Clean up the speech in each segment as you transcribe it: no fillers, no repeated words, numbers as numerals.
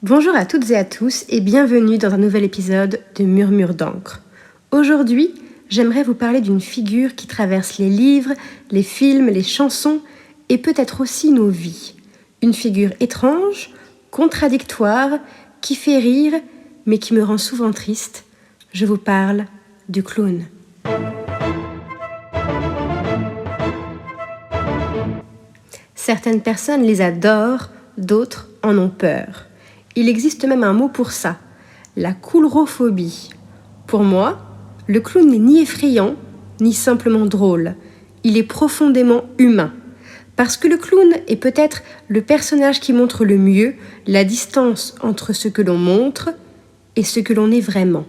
Bonjour à toutes et à tous et bienvenue dans un nouvel épisode de Murmure d'encre. Aujourd'hui, j'aimerais vous parler d'une figure qui traverse les livres, les films, les chansons et peut-être aussi nos vies. Une figure étrange, contradictoire, qui fait rire mais qui me rend souvent triste. Je vous parle du clown. Certaines personnes les adorent, d'autres en ont peur. Il existe même un mot pour ça, la coulrophobie. Pour moi, le clown n'est ni effrayant, ni simplement drôle. Il est profondément humain. Parce que le clown est peut-être le personnage qui montre le mieux la distance entre ce que l'on montre et ce que l'on est vraiment.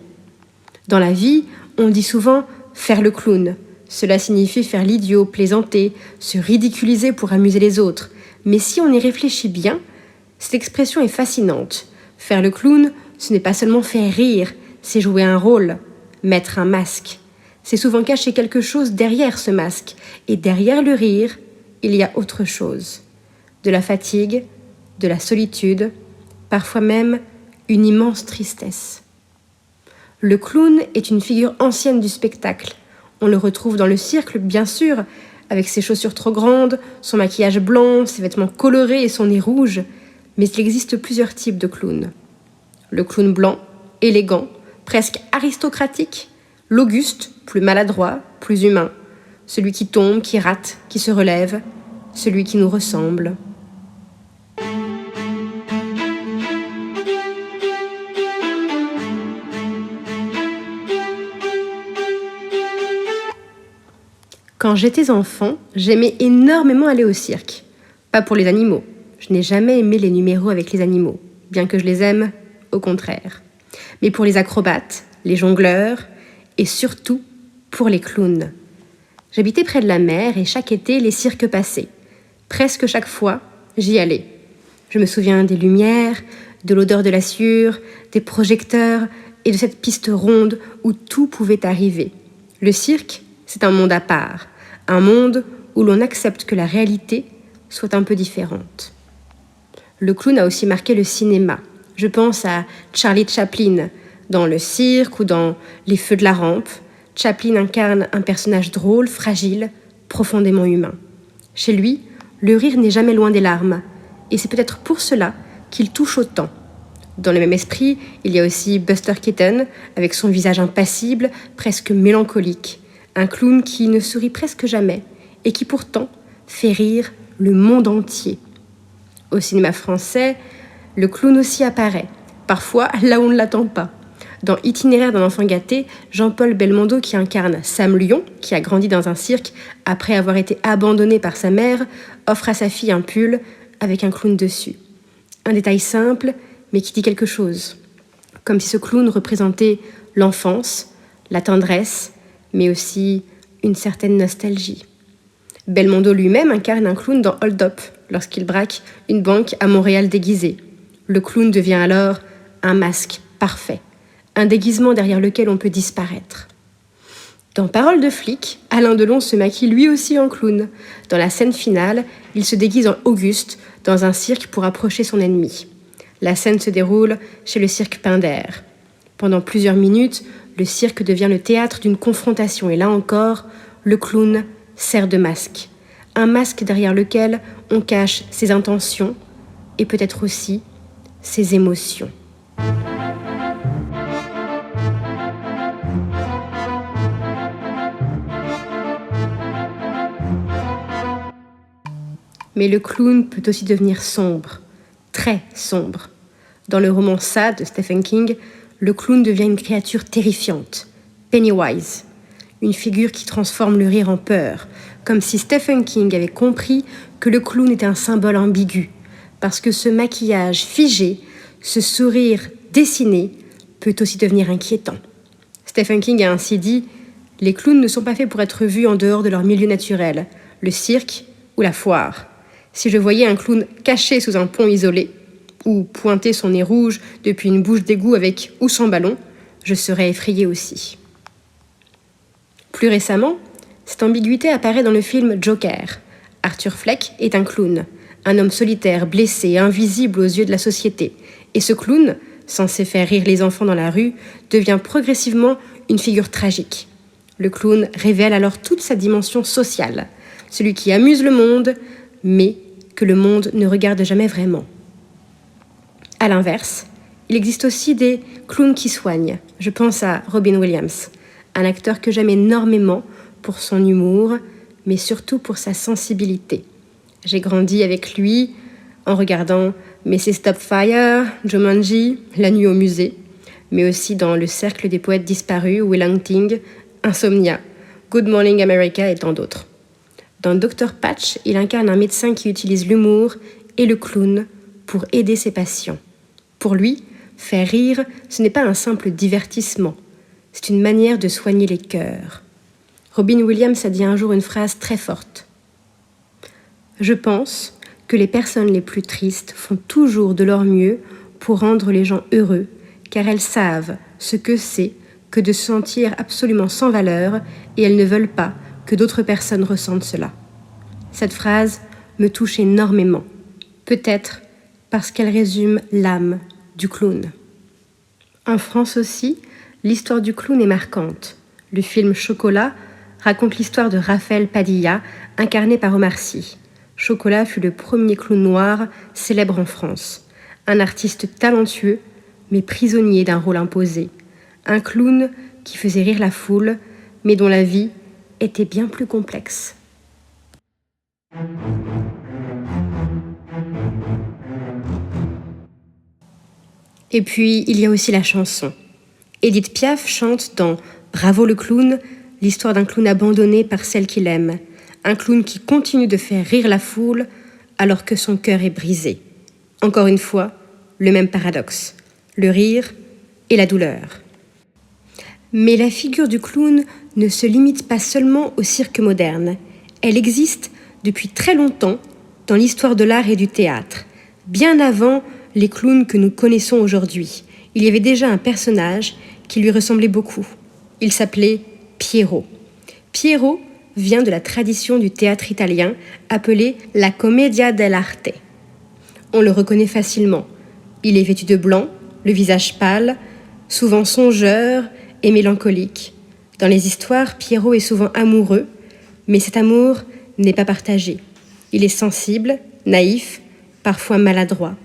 Dans la vie, on dit souvent « faire le clown ». Cela signifie faire l'idiot, plaisanter, se ridiculiser pour amuser les autres. Mais si on y réfléchit bien, cette expression est fascinante. Faire le clown, ce n'est pas seulement faire rire, c'est jouer un rôle, mettre un masque. C'est souvent cacher quelque chose derrière ce masque. Et derrière le rire, il y a autre chose. De la fatigue, de la solitude, parfois même une immense tristesse. Le clown est une figure ancienne du spectacle. On le retrouve dans le cirque, bien sûr, avec ses chaussures trop grandes, son maquillage blanc, ses vêtements colorés et son nez rouge. Mais il existe plusieurs types de clowns. Le clown blanc, élégant, presque aristocratique. L'auguste, plus maladroit, plus humain. Celui qui tombe, qui rate, qui se relève. Celui qui nous ressemble. Quand j'étais enfant, j'aimais énormément aller au cirque. Pas pour les animaux. Je n'ai jamais aimé les numéros avec les animaux, bien que je les aime, au contraire. Mais pour les acrobates, les jongleurs et surtout pour les clowns. J'habitais près de la mer et chaque été, les cirques passaient. Presque chaque fois, j'y allais. Je me souviens des lumières, de l'odeur de la sueur, des projecteurs et de cette piste ronde où tout pouvait arriver. Le cirque, c'est un monde à part, un monde où l'on accepte que la réalité soit un peu différente. Le clown a aussi marqué le cinéma. Je pense à Charlie Chaplin. Dans Le Cirque ou dans Les Feux de la Rampe, Chaplin incarne un personnage drôle, fragile, profondément humain. Chez lui, le rire n'est jamais loin des larmes. Et c'est peut-être pour cela qu'il touche autant. Dans le même esprit, il y a aussi Buster Keaton, avec son visage impassible, presque mélancolique. Un clown qui ne sourit presque jamais et qui pourtant fait rire le monde entier. Au cinéma français, le clown aussi apparaît, parfois là où on ne l'attend pas. Dans Itinéraire d'un enfant gâté, Jean-Paul Belmondo, qui incarne Sam Lyon, qui a grandi dans un cirque après avoir été abandonné par sa mère, offre à sa fille un pull avec un clown dessus. Un détail simple, mais qui dit quelque chose. Comme si ce clown représentait l'enfance, la tendresse, mais aussi une certaine nostalgie. Belmondo lui-même incarne un clown dans Hold Up, lorsqu'il braque une banque à Montréal déguisée. Le clown devient alors un masque parfait, un déguisement derrière lequel on peut disparaître. Dans Parole de flic, Alain Delon se maquille lui aussi en clown. Dans la scène finale, il se déguise en Auguste dans un cirque pour approcher son ennemi. La scène se déroule chez le cirque Pinder. Pendant plusieurs minutes, le cirque devient le théâtre d'une confrontation et là encore, le clown sert de masque. Un masque derrière lequel on cache ses intentions et peut-être aussi ses émotions. Mais le clown peut aussi devenir sombre, très sombre. Dans le roman Sad de Stephen King, le clown devient une créature terrifiante, Pennywise, une figure qui transforme le rire en peur, comme si Stephen King avait compris que le clown était un symbole ambigu, parce que ce maquillage figé, ce sourire dessiné, peut aussi devenir inquiétant. Stephen King a ainsi dit « Les clowns ne sont pas faits pour être vus en dehors de leur milieu naturel, le cirque ou la foire. Si je voyais un clown caché sous un pont isolé, ou pointer son nez rouge depuis une bouche d'égout avec ou sans ballon, je serais effrayée aussi. » Plus récemment, cette ambiguïté apparaît dans le film Joker. Arthur Fleck est un clown, un homme solitaire, blessé, invisible aux yeux de la société. Et ce clown, censé faire rire les enfants dans la rue, devient progressivement une figure tragique. Le clown révèle alors toute sa dimension sociale, celui qui amuse le monde, mais que le monde ne regarde jamais vraiment. À l'inverse, il existe aussi des clowns qui soignent. Je pense à Robin Williams, un acteur que j'aime énormément pour son humour, mais surtout pour sa sensibilité. J'ai grandi avec lui en regardant Mrs. Doubtfire, Jumanji, La nuit au musée, mais aussi dans Le cercle des poètes disparus, Will Hunting, Insomnia, Good Morning America et tant d'autres. Dans Dr Patch, il incarne un médecin qui utilise l'humour et le clown pour aider ses patients. Pour lui, faire rire, ce n'est pas un simple divertissement, c'est une manière de soigner les cœurs. Robin Williams a dit un jour une phrase très forte. « Je pense que les personnes les plus tristes font toujours de leur mieux pour rendre les gens heureux, car elles savent ce que c'est que de se sentir absolument sans valeur et elles ne veulent pas que d'autres personnes ressentent cela. » Cette phrase me touche énormément, peut-être parce qu'elle résume l'âme du clown. En France aussi, l'histoire du clown est marquante. Le film Chocolat raconte l'histoire de Raphaël Padilla, incarné par Omar Sy. Chocolat fut le premier clown noir célèbre en France. Un artiste talentueux, mais prisonnier d'un rôle imposé. Un clown qui faisait rire la foule, mais dont la vie était bien plus complexe. Et puis, il y a aussi la chanson. Édith Piaf chante dans Bravo le clown, l'histoire d'un clown abandonné par celle qu'il aime. Un clown qui continue de faire rire la foule alors que son cœur est brisé. Encore une fois, le même paradoxe, le rire et la douleur. Mais la figure du clown ne se limite pas seulement au cirque moderne. Elle existe depuis très longtemps dans l'histoire de l'art et du théâtre, bien avant les clowns que nous connaissons aujourd'hui. Il y avait déjà un personnage qui lui ressemblait beaucoup. Il s'appelait Piero. Piero vient de la tradition du théâtre italien appelée la commedia dell'arte. On le reconnaît facilement. Il est vêtu de blanc, le visage pâle, souvent songeur et mélancolique. Dans les histoires, Piero est souvent amoureux, mais cet amour n'est pas partagé. Il est sensible, naïf, parfois maladroit.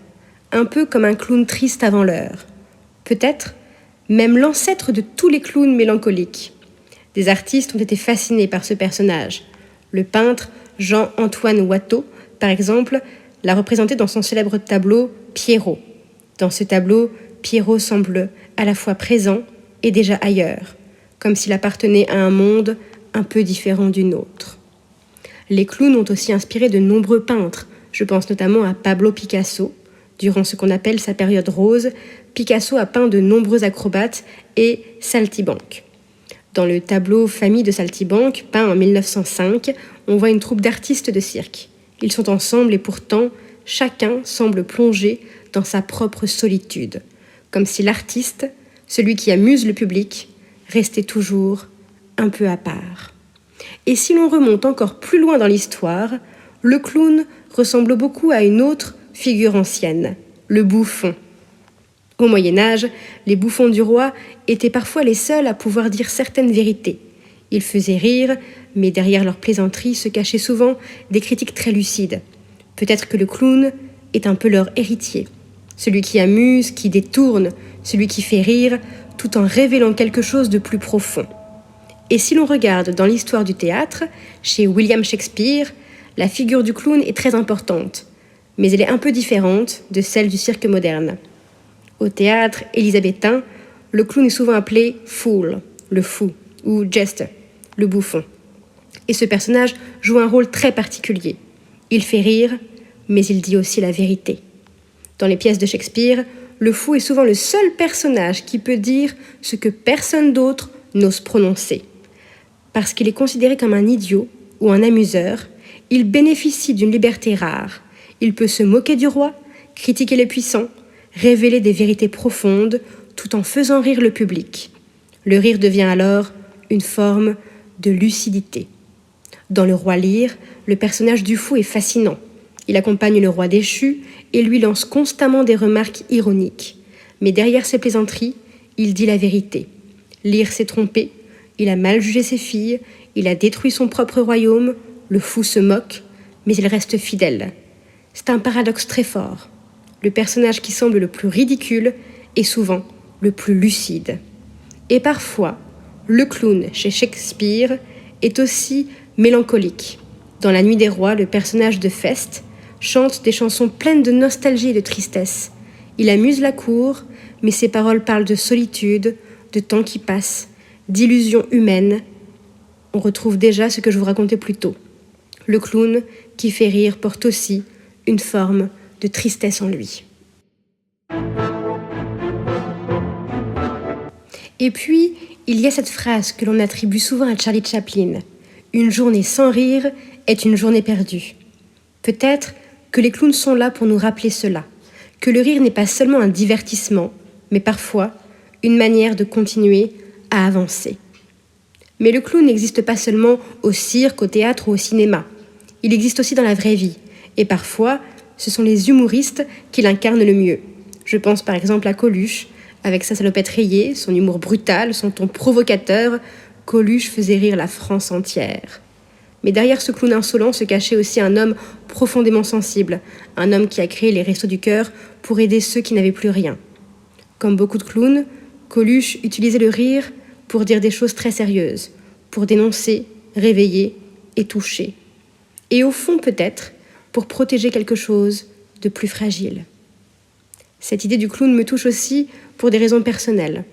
Un peu comme un clown triste avant l'heure. Peut-être même l'ancêtre de tous les clowns mélancoliques. Des artistes ont été fascinés par ce personnage. Le peintre Jean-Antoine Watteau, par exemple, l'a représenté dans son célèbre tableau Pierrot. Dans ce tableau, Pierrot semble à la fois présent et déjà ailleurs, comme s'il appartenait à un monde un peu différent du nôtre. Les clowns ont aussi inspiré de nombreux peintres. Je pense notamment à Pablo Picasso. Durant ce qu'on appelle sa période rose, Picasso a peint de nombreux acrobates et saltimbanques. Dans le tableau Famille de saltimbanques, peint en 1905, on voit une troupe d'artistes de cirque. Ils sont ensemble et pourtant, chacun semble plongé dans sa propre solitude, comme si l'artiste, celui qui amuse le public, restait toujours un peu à part. Et si l'on remonte encore plus loin dans l'histoire, le clown ressemble beaucoup à une autre figure ancienne, le bouffon. Au Moyen-Âge, les bouffons du roi étaient parfois les seuls à pouvoir dire certaines vérités. Ils faisaient rire, mais derrière leurs plaisanteries se cachaient souvent des critiques très lucides. Peut-être que le clown est un peu leur héritier. Celui qui amuse, qui détourne, celui qui fait rire, tout en révélant quelque chose de plus profond. Et si l'on regarde dans l'histoire du théâtre, chez William Shakespeare, la figure du clown est très importante, mais elle est un peu différente de celle du cirque moderne. Au théâtre élisabétain, le clown est souvent appelé fool, le fou, ou jester, le bouffon. Et ce personnage joue un rôle très particulier. Il fait rire, mais il dit aussi la vérité. Dans les pièces de Shakespeare, le fou est souvent le seul personnage qui peut dire ce que personne d'autre n'ose prononcer. Parce qu'il est considéré comme un idiot ou un amuseur, il bénéficie d'une liberté rare. Il peut se moquer du roi, critiquer les puissants, révéler des vérités profondes tout en faisant rire le public. Le rire devient alors une forme de lucidité. Dans Le Roi Lear, le personnage du fou est fascinant. Il accompagne le roi déchu et lui lance constamment des remarques ironiques. Mais derrière ses plaisanteries, il dit la vérité. Lear s'est trompé, il a mal jugé ses filles, il a détruit son propre royaume, le fou se moque, mais il reste fidèle. C'est un paradoxe très fort. Le personnage qui semble le plus ridicule est souvent le plus lucide. Et parfois, le clown chez Shakespeare est aussi mélancolique. Dans La Nuit des Rois, le personnage de Fest chante des chansons pleines de nostalgie et de tristesse. Il amuse la cour, mais ses paroles parlent de solitude, de temps qui passe, d'illusions humaines. On retrouve déjà ce que je vous racontais plus tôt. Le clown qui fait rire porte aussi une forme de tristesse en lui. Et puis, il y a cette phrase que l'on attribue souvent à Charlie Chaplin. Une journée sans rire est une journée perdue. Peut-être que les clowns sont là pour nous rappeler cela, que le rire n'est pas seulement un divertissement, mais parfois une manière de continuer à avancer. Mais le clown n'existe pas seulement au cirque, au théâtre ou au cinéma. Il existe aussi dans la vraie vie. Et parfois, ce sont les humoristes qui l'incarnent le mieux. Je pense par exemple à Coluche, avec sa salopette rayée, son humour brutal, son ton provocateur. Coluche faisait rire la France entière. Mais derrière ce clown insolent se cachait aussi un homme profondément sensible, un homme qui a créé les Restos du Cœur pour aider ceux qui n'avaient plus rien. Comme beaucoup de clowns, Coluche utilisait le rire pour dire des choses très sérieuses, pour dénoncer, réveiller et toucher. Et au fond peut-être, pour protéger quelque chose de plus fragile. Cette idée du clown me touche aussi pour des raisons personnelles.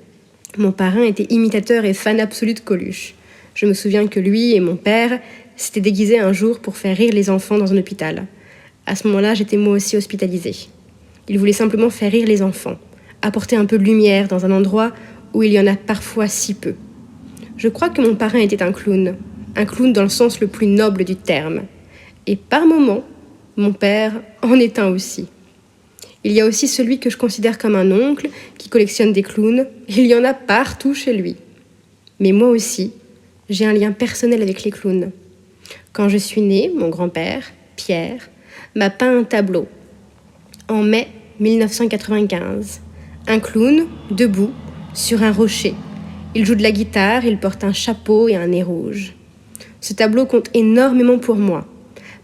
Mon parrain était imitateur et fan absolu de Coluche. Je me souviens que lui et mon père s'étaient déguisés un jour pour faire rire les enfants dans un hôpital. À ce moment-là, j'étais moi aussi hospitalisée. Il voulait simplement faire rire les enfants, apporter un peu de lumière dans un endroit où il y en a parfois si peu. Je crois que mon parrain était un clown dans le sens le plus noble du terme. Et par moments, mon père en est un aussi. Il y a aussi celui que je considère comme un oncle qui collectionne des clowns. Il y en a partout chez lui. Mais moi aussi, j'ai un lien personnel avec les clowns. Quand je suis née, mon grand-père, Pierre, m'a peint un tableau. En mai 1995, un clown, debout, sur un rocher. Il joue de la guitare, il porte un chapeau et un nez rouge. Ce tableau compte énormément pour moi,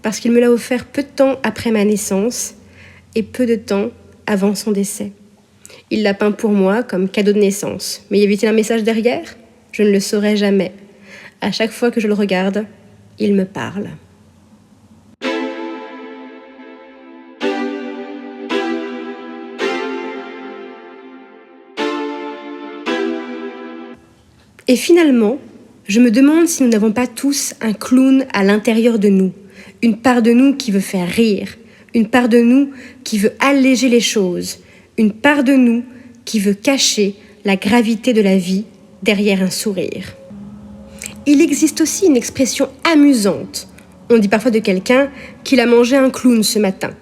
parce qu'il me l'a offert peu de temps après ma naissance et peu de temps avant son décès. Il l'a peint pour moi comme cadeau de naissance. Mais y avait-il un message derrière ? Je ne le saurai jamais. À chaque fois que je le regarde, il me parle. Et finalement, je me demande si nous n'avons pas tous un clown à l'intérieur de nous, une part de nous qui veut faire rire, une part de nous qui veut alléger les choses, une part de nous qui veut cacher la gravité de la vie derrière un sourire. Il existe aussi une expression amusante. On dit parfois de quelqu'un qu'il a mangé un clown ce matin.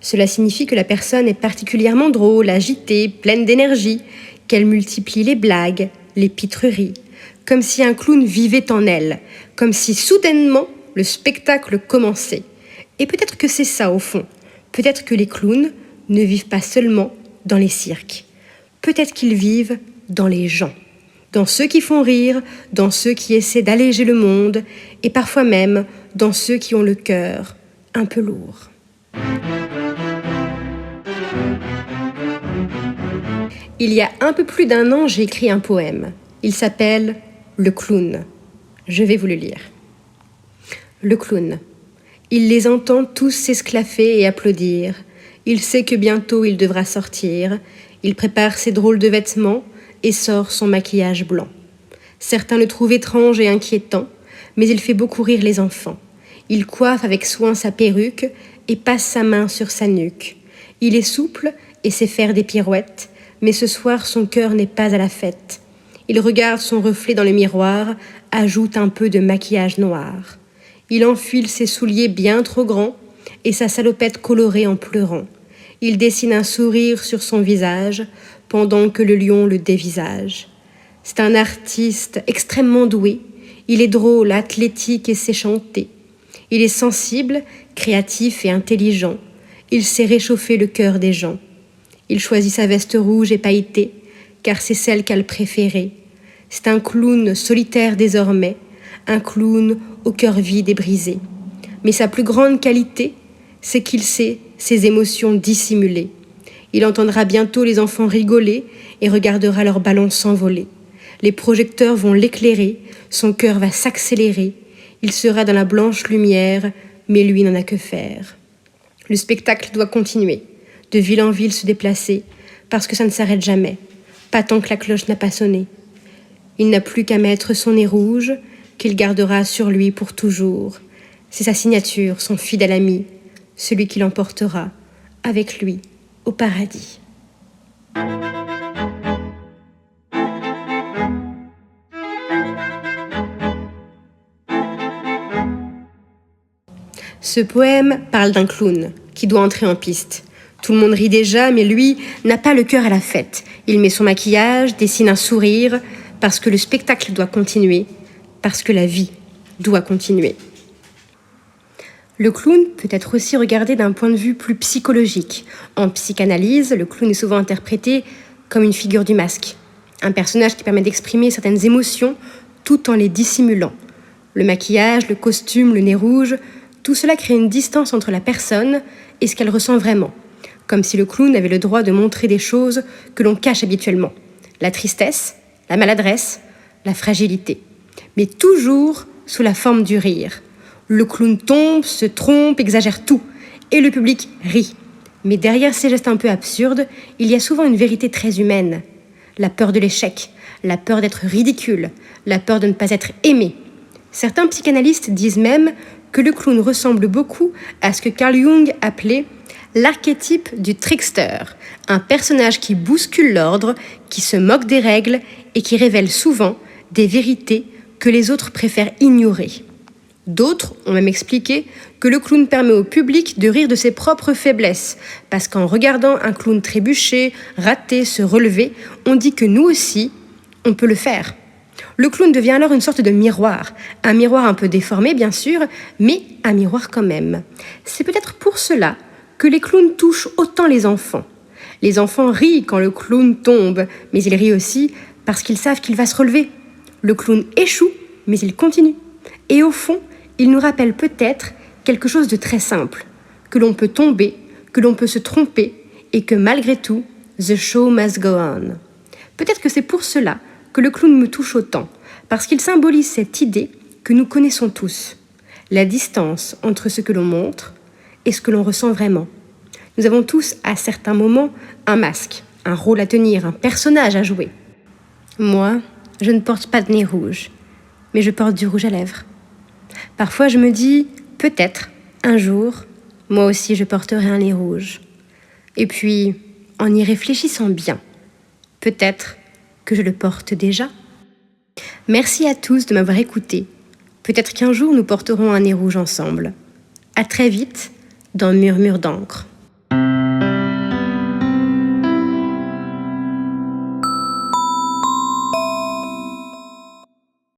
Cela signifie que la personne est particulièrement drôle, agitée, pleine d'énergie, qu'elle multiplie les blagues, les pitreries, comme si un clown vivait en elle, comme si soudainement le spectacle commençait. Et peut-être que c'est ça au fond. Peut-être que les clowns ne vivent pas seulement dans les cirques. Peut-être qu'ils vivent dans les gens, dans ceux qui font rire, dans ceux qui essaient d'alléger le monde, et parfois même dans ceux qui ont le cœur un peu lourd. Il y a un peu plus d'1 an, j'ai écrit un poème. Il s'appelle « Le clown ». Je vais vous le lire. Le clown. Il les entend tous s'esclaffer et applaudir. Il sait que bientôt il devra sortir. Il prépare ses drôles de vêtements et sort son maquillage blanc. Certains le trouvent étrange et inquiétant, mais il fait beaucoup rire les enfants. Il coiffe avec soin sa perruque et passe sa main sur sa nuque. Il est souple et sait faire des pirouettes, mais ce soir son cœur n'est pas à la fête. Il regarde son reflet dans le miroir, ajoute un peu de maquillage noir. Il enfile ses souliers bien trop grands et sa salopette colorée en pleurant. Il dessine un sourire sur son visage pendant que le lion le dévisage. C'est un artiste extrêmement doué. Il est drôle, athlétique et sait chanter. Il est sensible, créatif et intelligent. Il sait réchauffer le cœur des gens. Il choisit sa veste rouge et pailletée, car c'est celle qu'elle préférait. C'est un clown solitaire désormais, un clown au cœur vide et brisé. Mais sa plus grande qualité, c'est qu'il sait ses émotions dissimulées. Il entendra bientôt les enfants rigoler et regardera leurs ballons s'envoler. Les projecteurs vont l'éclairer, son cœur va s'accélérer. Il sera dans la blanche lumière, mais lui n'en a que faire. Le spectacle doit continuer, de ville en ville se déplacer, parce que ça ne s'arrête jamais, pas tant que la cloche n'a pas sonné. Il n'a plus qu'à mettre son nez rouge, qu'il gardera sur lui pour toujours. C'est sa signature, son fidèle ami, celui qui l'emportera avec lui au paradis. Ce poème parle d'un clown qui doit entrer en piste. Tout le monde rit déjà, mais lui n'a pas le cœur à la fête. Il met son maquillage, dessine un sourire, parce que le spectacle doit continuer, parce que la vie doit continuer. Le clown peut être aussi regardé d'un point de vue plus psychologique. En psychanalyse, le clown est souvent interprété comme une figure du masque, un personnage qui permet d'exprimer certaines émotions tout en les dissimulant. Le maquillage, le costume, le nez rouge, tout cela crée une distance entre la personne et ce qu'elle ressent vraiment, comme si le clown avait le droit de montrer des choses que l'on cache habituellement. La tristesse, la maladresse, la fragilité. Mais toujours sous la forme du rire. Le clown tombe, se trompe, exagère tout, et le public rit. Mais derrière ces gestes un peu absurdes, il y a souvent une vérité très humaine. La peur de l'échec, la peur d'être ridicule, la peur de ne pas être aimé. Certains psychanalystes disent même que le clown ressemble beaucoup à ce que Carl Jung appelait l'archétype du trickster, un personnage qui bouscule l'ordre, qui se moque des règles et qui révèle souvent des vérités que les autres préfèrent ignorer. D'autres ont même expliqué que le clown permet au public de rire de ses propres faiblesses, parce qu'en regardant un clown trébucher, rater, se relever, on dit que nous aussi, on peut le faire. Le clown devient alors une sorte de miroir, un miroir un peu déformé bien sûr, mais un miroir quand même. C'est peut-être pour cela que les clowns touchent autant les enfants. Les enfants rient quand le clown tombe, mais ils rient aussi parce qu'ils savent qu'il va se relever. Le clown échoue, mais il continue. Et au fond, il nous rappelle peut-être quelque chose de très simple, que l'on peut tomber, que l'on peut se tromper, et que malgré tout, the show must go on. Peut-être que c'est pour cela que le clown me touche autant, parce qu'il symbolise cette idée que nous connaissons tous, la distance entre ce que l'on montre et ce que l'on ressent vraiment. Nous avons tous, à certains moments, un masque, un rôle à tenir, un personnage à jouer. Moi, je ne porte pas de nez rouge, mais je porte du rouge à lèvres. Parfois, je me dis, peut-être, un jour, moi aussi je porterai un nez rouge. Et puis, en y réfléchissant bien, peut-être que je le porte déjà. Merci à tous de m'avoir écouté. Peut-être qu'un jour nous porterons un nez rouge ensemble. À très vite dans Murmure d'encre.